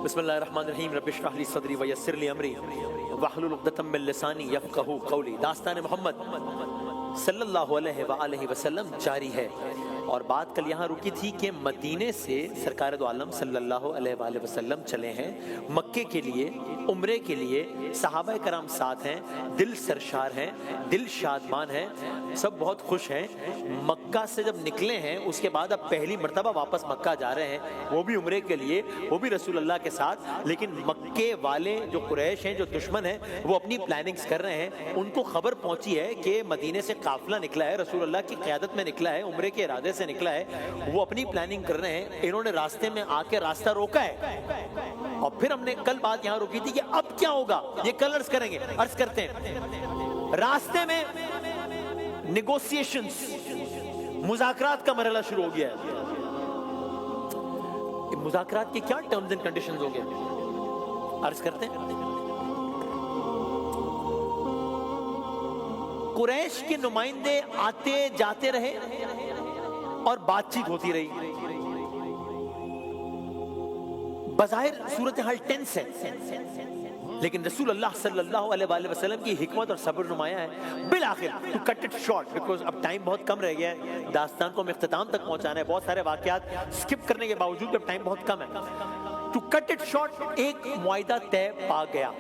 بسم اللہ الرحمن الرحیم رب اشرح لی صدری ویسر لی امری واحلل عقدۃ من لسانی یفقہوا قولی۔ داستان محمد صلی اللہ علیہ وآلہ وسلم جاری ہے، اور بات کل یہاں رکی تھی کہ مدینے سے سرکار دو عالم صلی اللہ علیہ وآلہ وسلم چلے ہیں مکے کے لیے، عمرے کے لیے۔ صحابہ کرام ساتھ ہیں، دل سرشار ہیں، دل شادمان ہیں، سب بہت خوش ہیں۔ مکہ سے جب نکلے ہیں اس کے بعد اب پہلی مرتبہ واپس مکہ جا رہے ہیں، وہ بھی عمرے کے لیے، وہ بھی رسول اللہ کے ساتھ۔ لیکن مکے والے جو قریش ہیں، جو دشمن ہیں، وہ اپنی پلاننگز کر رہے ہیں۔ ان کو خبر پہنچی ہے کہ مدینے سے قافلہ نکلا ہے، رسول اللہ کی قیادت میں نکلا ہے، عمرے کے ارادے سے نکلا ہے، وہ اپنی پلاننگ کر رہے ہیں۔ انہوں نے راستے میں آ کے راستہ روکا ہے، اور پھر ہم نے کل بات یہاں روکی تھی کہ اب کیا ہوگا، یہ کل عرض کریں گے۔ عرض کرتے ہیں راستے میں نیگوسیشنز، مذاکرات کا مرحلہ شروع ہو گیا ہے۔ مذاکرات کے کیا ٹرمز اینڈ کنڈیشنز ہو گئے، عرض کرتے ہیں۔ قریش کے نمائندے آتے جاتے رہے اور بات چیت ہوتی رہی۔ بظاہر صورتحال ٹینس ہے، لیکن رسول اللہ صلی اللہ علیہ وآلہ وسلم کی حکمت اور صبر نمایاں ہے۔ بالآخر to cut it short, because اب ٹائم بہت کم رہ گیا ہے، داستان کو ہم اختتام تک پہنچانا ہے، بہت سارے واقعات سکپ کرنے کے باوجود اب ٹائم بہت کم ہے۔ ٹو کٹ اٹ شارٹ، ایک معاہدہ طے پا گیا۔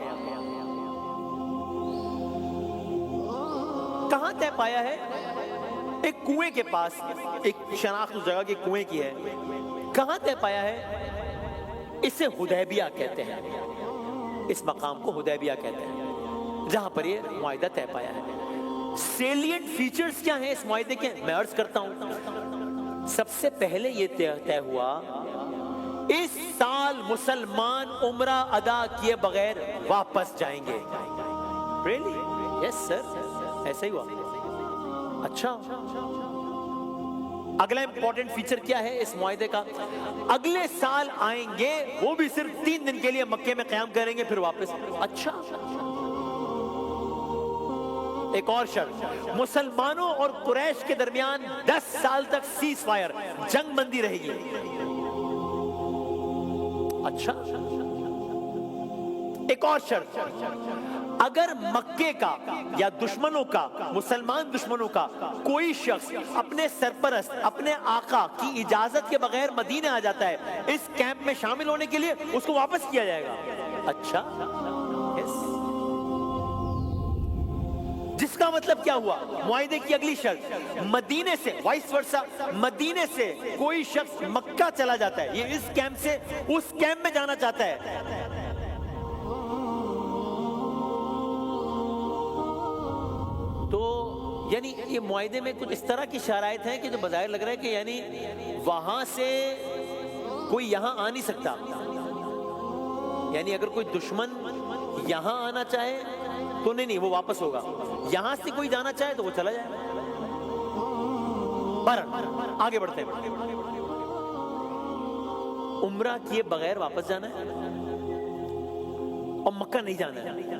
کہاں طے پایا ہے؟ ایک کنویں کے پاس، ایک شناخت اس جگہ کے کنویں کی ہے۔ کہاں طے پایا ہے؟ اسے حدیبیہ کہتے ہیں، اس مقام کو حدیبیہ کہتے ہیں، جہاں پر یہ معاہدہ طے پایا ہے۔ سیلینٹ فیچرز کیا ہیں اس معاہدے کے؟ میں عرض کرتا ہوں۔ سب سے پہلے یہ طے ہوا اس سال مسلمان عمرہ ادا کیے بغیر واپس جائیں گے۔ ریئلی؟ یس سر، ایسا ہی ہوا۔ اچھا، اگلا امپورٹنٹ فیچر کیا ہے اس معاہدے کا؟ اگلے سال آئیں گے، وہ بھی صرف 3 دن کے لیے مکے میں قیام کریں گے، پھر واپس۔ اچھا، ایک اور شرط، مسلمانوں اور قریش کے درمیان 10 سال تک سیز فائر، جنگ بندی رہے گی۔ اچھا، ایک اور شرط، اگر مکے کا یا دشمنوں کا، مسلمان دشمنوں کا کوئی شخص اپنے سرپرست، اپنے آقا کی اجازت کے بغیر مدینے آ جاتا ہے اس کیمپ میں شامل ہونے کے لیے، اس کو واپس کیا جائے گا۔ اچھا، جس کا مطلب کیا ہوا؟ معاہدے کی اگلی شرط، مدینے سے وائس ورسا، مدینے سے کوئی شخص مکہ چلا جاتا ہے، یہ اس کیمپ سے اس کیمپ میں جانا چاہتا ہے، تو یعنی یہ معاہدے میں کچھ اس طرح کی شرائط ہیں کہ جو بظاہر لگ رہا ہے کہ یعنی وہاں سے کوئی یہاں آ نہیں سکتا، یعنی اگر کوئی دشمن یہاں آنا چاہے تو نہیں، وہ واپس ہوگا، یہاں سے کوئی جانا چاہے تو وہ چلا جائے۔ آگے بڑھتے ہیں۔ عمرہ کیے بغیر واپس جانا ہے اور مکہ نہیں جانا ہے۔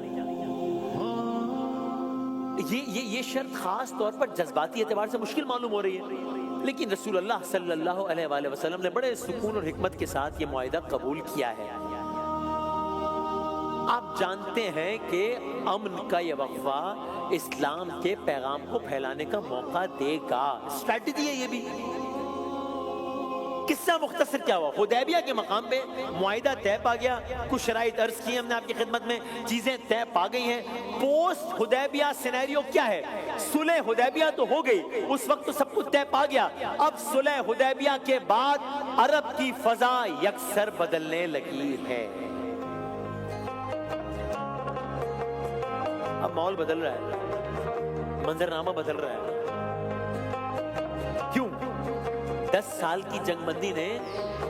یہ شرط خاص طور پر جذباتی اعتبار سے مشکل معلوم ہو رہی ہے، لیکن رسول اللہ صلی اللہ علیہ وآلہ وسلم نے بڑے سکون اور حکمت کے ساتھ یہ معاہدہ قبول کیا ہے۔ آپ جانتے ہیں کہ امن کا یہ وقفہ اسلام کے پیغام کو پھیلانے کا موقع دے گا، اسٹریٹجی ہے یہ بھی۔ قصہ مختصر کیا ہوا؟ حدیبیہ کے مقام پہ معاہدہ طے پا گیا، کچھ شرائط عرض کی ہم نے آپ کی خدمت میں، چیزیں طے پا گئی ہیں۔ پوسٹ حدیبیہ سینیریو کیا ہے؟ صلح حدیبیہ تو ہو گئی، اس وقت تو سب کچھ طے پا گیا، اب صلح حدیبیہ کے بعد عرب کی فضا یکسر بدلنے لگی ہے۔ اب ماحول بدل رہا ہے، منظرنامہ بدل رہا ہے۔ کیوں؟ 10 سال کی جنگ بندی نے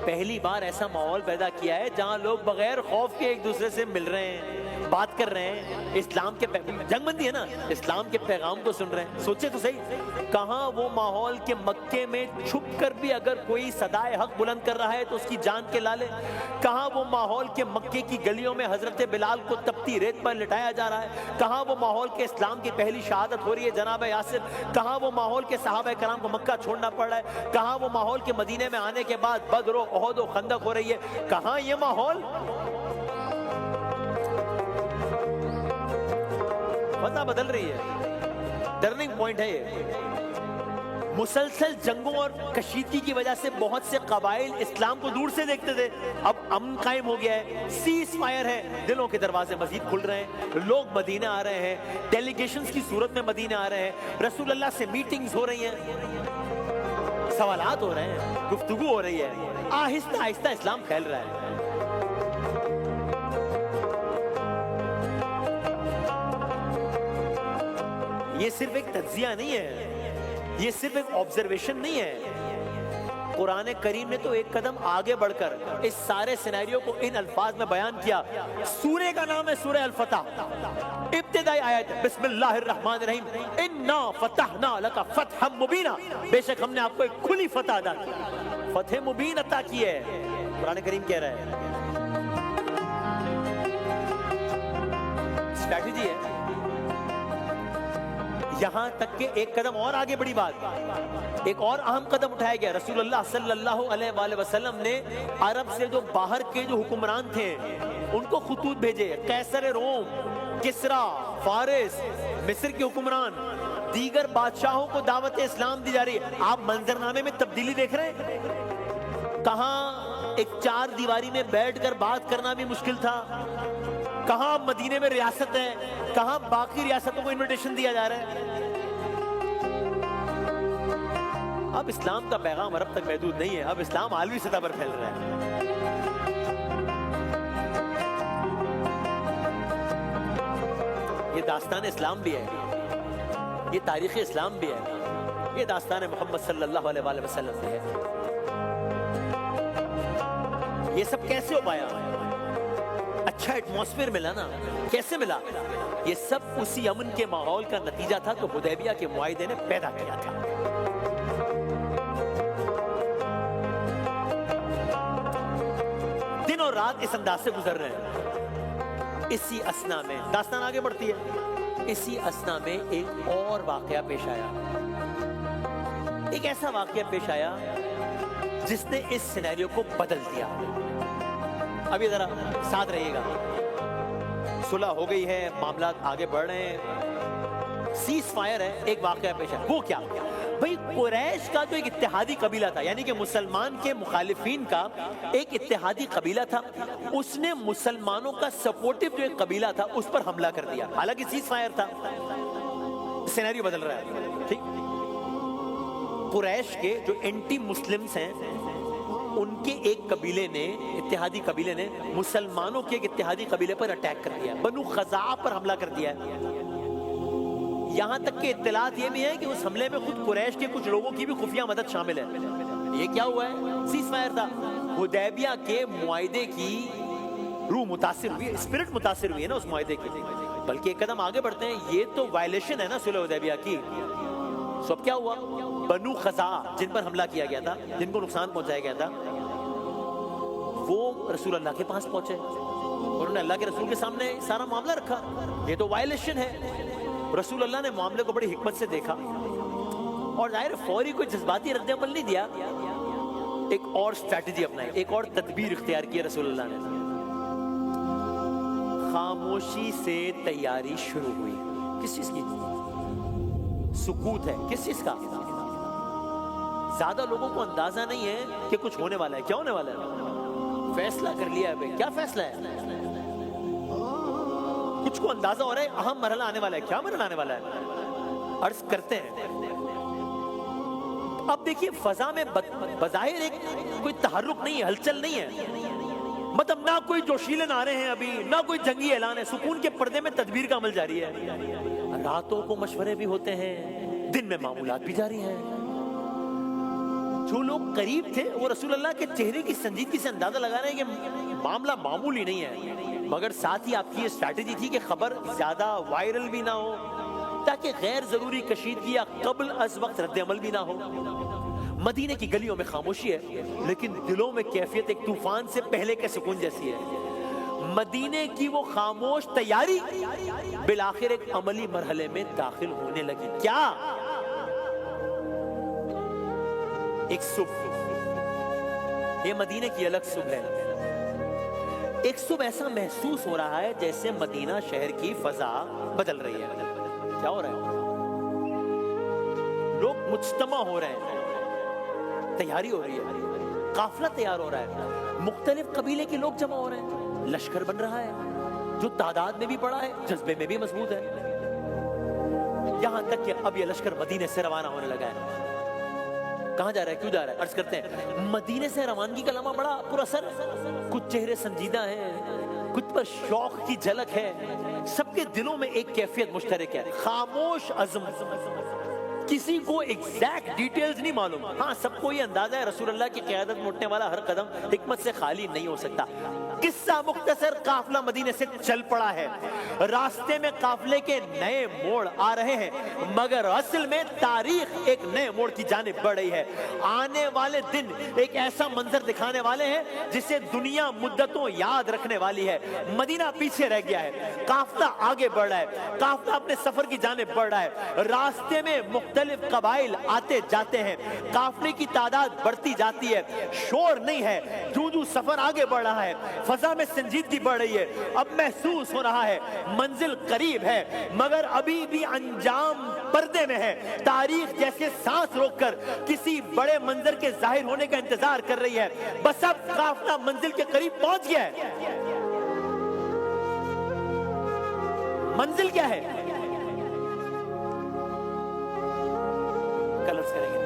پہلی بار ایسا ماحول پیدا کیا ہے جہاں لوگ بغیر خوف کے ایک دوسرے سے مل رہے ہیں، بات کر رہے ہیں، اسلام کے جنگ بندی ہے نا، اسلام کے پیغام کو سن رہے ہیں۔ سوچے تو صحیح، کہاں وہ ماحول کہ مکے میں چھپ کر بھی اگر کوئی صدائے حق بلند کر رہا ہے تو اس کی جان کے لالے، کہاں وہ ماحول کہ مکے کی گلیوں میں حضرت بلال کو تپتی ریت پر لٹایا جا رہا ہے، کہاں وہ ماحول کہ اسلام کی پہلی شہادت ہو رہی ہے جناب یاسر، کہاں وہ ماحول کہ صحابہ کرام کو مکہ چھوڑنا پڑ رہا ہے، کہاں وہ ماحول کے مدینے میں آنے کے بعد بدر و احد و خندق ہو رہی ہے. کہاں یہ ماحول؟ فضا بدل رہی ہے. ٹرننگ پوائنٹ ہے یہ. مسلسل جنگوں اور کشیدگی کی وجہ سے بہت سے قبائل اسلام کو دور سے دیکھتے تھے. اب امن قائم ہو گیا ہے, سیز فائر ہے, دلوں کے دروازے مزید کھل رہے ہیں, لوگ مدینہ آ رہے ہیں, ڈیلیگیشنز کی صورت میں مدینہ آ رہے ہیں, رسول اللہ سے میٹنگز ہو رہی ہیں, سوالات ہو رہے ہیں, گفتگو ہو رہی ہے, آہستہ آہستہ اسلام پھیل رہا ہے. یہ صرف ایک تجزیہ نہیں ہے, یہ صرف ایک آبزرویشن نہیں ہے. قرآن کریم نے تو ایک قدم آگے بڑھ کر اس سارے سینیریو کو ان الفاظ میں بیان کیا. سورہ کا نام ہے سورہ الفتح. ابتدائی آیت بسم اللہ الرحمن الرحیم, انا فتحنا لک فتحا مبینا, بے شک ہم نے آپ کو ایک کھلی فتح عطا کی, فتح مبین عطا کی ہے. قرآن کریم کہہ رہا ہے. اسٹریٹجی ہے. یہاں تک کہ ایک قدم اور آگے بڑی بات, ایک اور اہم قدم اٹھایا گیا. رسول اللہ صلی اللہ علیہ وآلہ وسلم نے عرب سے جو باہر کے جو حکمران تھے ان کو خطوط بھیجے. قیصر روم, کسرا, فارس, مصر کے حکمران, دیگر بادشاہوں کو دعوت اسلام دی جا رہی ہے. آپ منظرنامے میں تبدیلی دیکھ رہے ہیں. کہاں ایک چار دیواری میں بیٹھ کر بات کرنا بھی مشکل تھا, کہاں مدینے میں ریاست ہے, کہاں باقی ریاستوں کو انویٹیشن دیا جا رہا ہے. اب اسلام کا پیغام عرب تک محدود نہیں ہے, اب اسلام عالمی سطح پر پھیل رہا ہے. یہ داستان اسلام بھی ہے, یہ تاریخ اسلام بھی ہے, یہ داستان محمد صلی اللہ علیہ وآلہ وسلم بھی ہے. یہ سب کیسے ہو پایا؟ اچھا ایٹماسفیئر ملا نا. کیسے ملا؟ یہ سب اسی امن کے ماحول کا نتیجہ تھا تو حدیبیہ کے معاہدے نے پیدا کیا تھا. دن اور رات اس انداز سے گزر رہے ہیں. اسی اسنا میں داستان آگے بڑھتی ہے. اسی اسنا میں ایک اور واقعہ پیش آیا, ایک ایسا واقعہ پیش آیا جس نے اس سینیریو کو بدل دیا. ابھی ذرا ساتھ رہیے گا. صلح ہو گئی ہے, معاملات آگے بڑھ رہے ہیں, سیز فائر ہے. ایک واقعہ پیش آیا. وہ کیا بھئی؟ قریش کا جو ایک اتحادی قبیلہ تھا, یعنی کہ مسلمان کے مخالفین کا ایک اتحادی قبیلہ تھا, اس نے مسلمانوں کا سپورٹیو جو ایک قبیلہ تھا اس پر حملہ کر دیا. حالانکہ سیز فائر تھا. سینیریو بدل رہا ہے. ٹھیک, قریش کے جو اینٹی مسلمز ہیں ان کے ایک قبیلے نے, اتحادی قبیلے نے مسلمانوں کے ایک اتحادی قبیلے پر اٹیک کر دیا, بنو خزاعہ پر حملہ کر دیا. یہاں تک کہ اطلاعات یہ بھی ہے کہ اس حملے میں خود قریش کے کچھ لوگوں کی بھی خفیہ مدد شامل ہے. یہ کیا ہوا ہے؟ سیز فائر تھا. حدیبیہ کے معاہدے کی روح متاثر ہوئی, اسپرٹ متاثر ہوئی ہے نا اس معاہدے کی. بلکہ ایک قدم آگے بڑھتے ہیں, یہ تو وائلیشن ہے نا صلح حدیبیہ کی. سب کیا ہوا؟ بنو خزاعہ جن پر حملہ کیا گیا تھا, جن کو نقصان پہنچایا گیا تھا, وہ رسول اللہ کے پاس پہنچے. انہوں نے اللہ کے رسول کے سامنے سارا معاملہ رکھا. یہ تو وائلیشن ہے. رسول اللہ نے معاملے کو بڑی حکمت سے دیکھا اور ظاہر فوری کوئی جذباتی رد عمل نہیں دیا, ایک اور اسٹریٹجی اپنائی, ایک اور تدبیر اختیار کی رسول اللہ نے. خاموشی سے تیاری شروع ہوئی. کس چیز کی؟ سکوت ہے. کس چیز کا؟ زیادہ لوگوں کو اندازہ نہیں ہے کہ کچھ ہونے والا ہے. کیا ہونے والا ہے؟ فیصلہ کر لیا ہے بھائی. کیا فیصلہ ہے؟ کچھ کو اندازہ ہو رہا ہے اہم مرحلہ آنے والا ہے. کیا مرحلہ آنے والا ہے؟ عرض کرتے ہیں. اب دیکھیے فضا میں بظاہر ایک کوئی تحرک نہیں ہے, ہلچل نہیں ہے, مطلب نہ کوئی جوشیلے نعرے ہیں ابھی, نہ کوئی جنگی اعلان ہے. سکون کے پردے میں تدبیر کا عمل جاری ہے. راتوں کو مشورے بھی ہوتے ہیں, دن میں معمولات بھی جاری ہیں. جو لوگ قریب تھے وہ رسول اللہ کے چہرے کی سنجیدگی سے اندازہ لگا رہے ہیں کہ معاملہ معمولی نہیں ہے, مگر ساتھ ہی آپ کی یہ اسٹریٹجی تھی کہ خبر زیادہ وائرل بھی نہ ہو تاکہ غیر ضروری کشیدگی یا قبل از وقت رد عمل بھی نہ ہو. مدینے کی گلیوں میں خاموشی ہے لیکن دلوں میں کیفیت ایک طوفان سے پہلے کے سکون جیسی ہے. مدینے کی وہ خاموش تیاری بالآخر ایک عملی مرحلے میں داخل ہونے لگی. کیا ایک صبح، یہ مدینے کی الگ صبح ہے، ایک صبح ایسا محسوس ہو رہا ہے جیسے مدینہ شہر کی فضا بدل رہی ہے۔ کیا ہو رہا ہے؟ لوگ مجتمع ہو رہے ہیں، تیاری ہو رہی ہے، قافلہ تیار ہو رہا ہے، مختلف قبیلے کے لوگ جمع ہو رہے ہیں، لشکر بن رہا ہے جو تعداد میں بھی بڑا ہے، جذبے میں بھی مضبوط ہے، یہاں تک کہ اب یہ لشکر مدینے سے روانہ ہونے لگا ہے۔ کہاں جا رہا ہے؟ کیوں جا رہا ہے؟ عرض کرتے ہیں مدینے سے روانگی کا لمحہ بڑا پر اثر، کچھ چہرے سنجیدہ ہیں، کچھ پر شوق کی جھلک ہے، سب کے دلوں میں ایک کیفیت مشترک ہے، خاموش عزم، کسی کو ایگزیکٹ ڈیٹیلز نہیں معلوم، ہاں سب کو یہ اندازہ ہے رسول اللہ کی قیادت میں اٹھنے والا ہر قدم حکمت سے خالی نہیں ہو سکتا۔ قصہ مختصر، قافلہ مدینے سے چل پڑا ہے، راستے میں قافلے کے نئے موڑ آ رہے ہیں، مگر اصل میں تاریخ ایک نئے موڑ کی جانب بڑھ رہی ہے۔ آنے والے دن ایک ایسا منظر دکھانے والے ہیں جسے دنیا مدتوں یاد رکھنے والی ہے۔ مدینہ پیچھے رہ گیا ہے، قافلہ آگے بڑھ رہا ہے، قافلہ اپنے سفر کی جانب بڑھ رہا ہے، راستے میں مختلف قبائل آتے جاتے ہیں، قافلے کی تعداد بڑھتی جاتی ہے، شور نہیں ہے، جو سفر آگے بڑھ رہا ہے، فضا میں سنجیدگی بڑھ رہی ہے، اب محسوس ہو رہا ہے منزل قریب ہے، مگر ابھی بھی انجام پردے میں ہے۔ تاریخ جیسے سانس روک کر کسی بڑے منظر کے ظاہر ہونے کا انتظار کر رہی ہے، بس اب قافلہ منزل کے قریب پہنچ گیا ہے۔ منزل کیا ہے؟ کلرز کریں گے۔